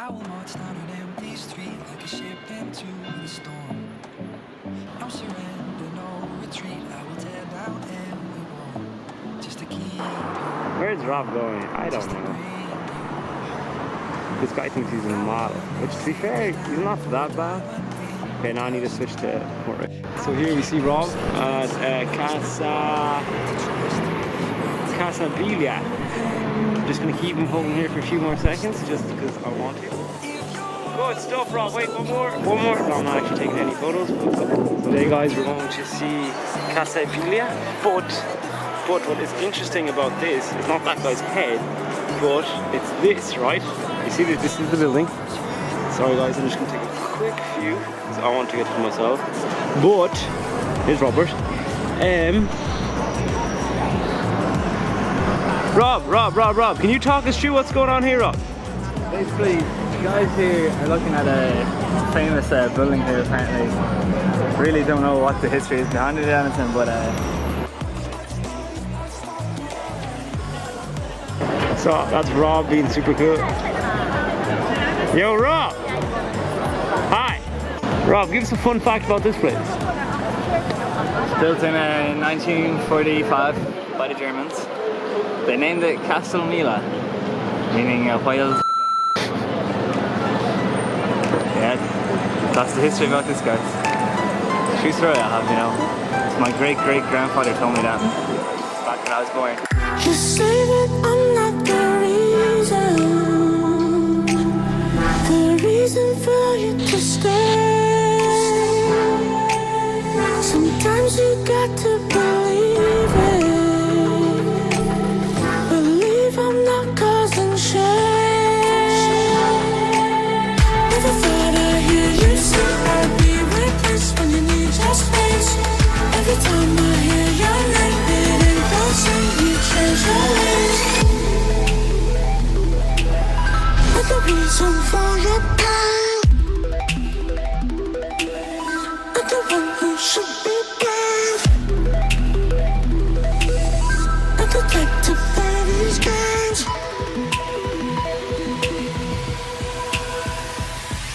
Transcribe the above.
I will march down an empty street like a ship into the storm. No surrender, no retreat. I will tear down every wall just to keep you. Where's Rob going? I don't know. This guy thinks he's a model, which to be fair, he's not that bad. Okay, now I need to switch to portrait. So here we see Rob at Casa Bilia. I'm just going to keep him holding here for a few more seconds just because I want to. Good stuff, Rob. Wait, one more. No, I'm not actually taking any photos. So today, guys, we're going to see Casa Bilia. But what is interesting about this is not that guy's head, but it's this, right? You see this is the building. Sorry guys, I'm just going to take a quick view because I want to get to myself. But, here's Robert. Rob, can you talk us through what's going on here, Rob? Basically, the guys here are looking at a famous building here apparently. Really don't know what the history is behind it or anything, but So that's Rob being super cool. Yo, Rob! Hi! Rob, give us a fun fact about this place. built in 1945 by the Germans. They named it Castle Mila, meaning whale's. Yeah, that's the history about this, guys. True story I have, you know. My great-great-grandfather told me that back when I was born. You say that I'm not the reason for you to stay. Sometimes you got to believe it. Believe I'm not causing shame. Never thought I'd hear you say I'd be replaced when you need your space. Every time I hear your name, it ain't the same. You change your ways. But the reason for your pain, I'm the one who should be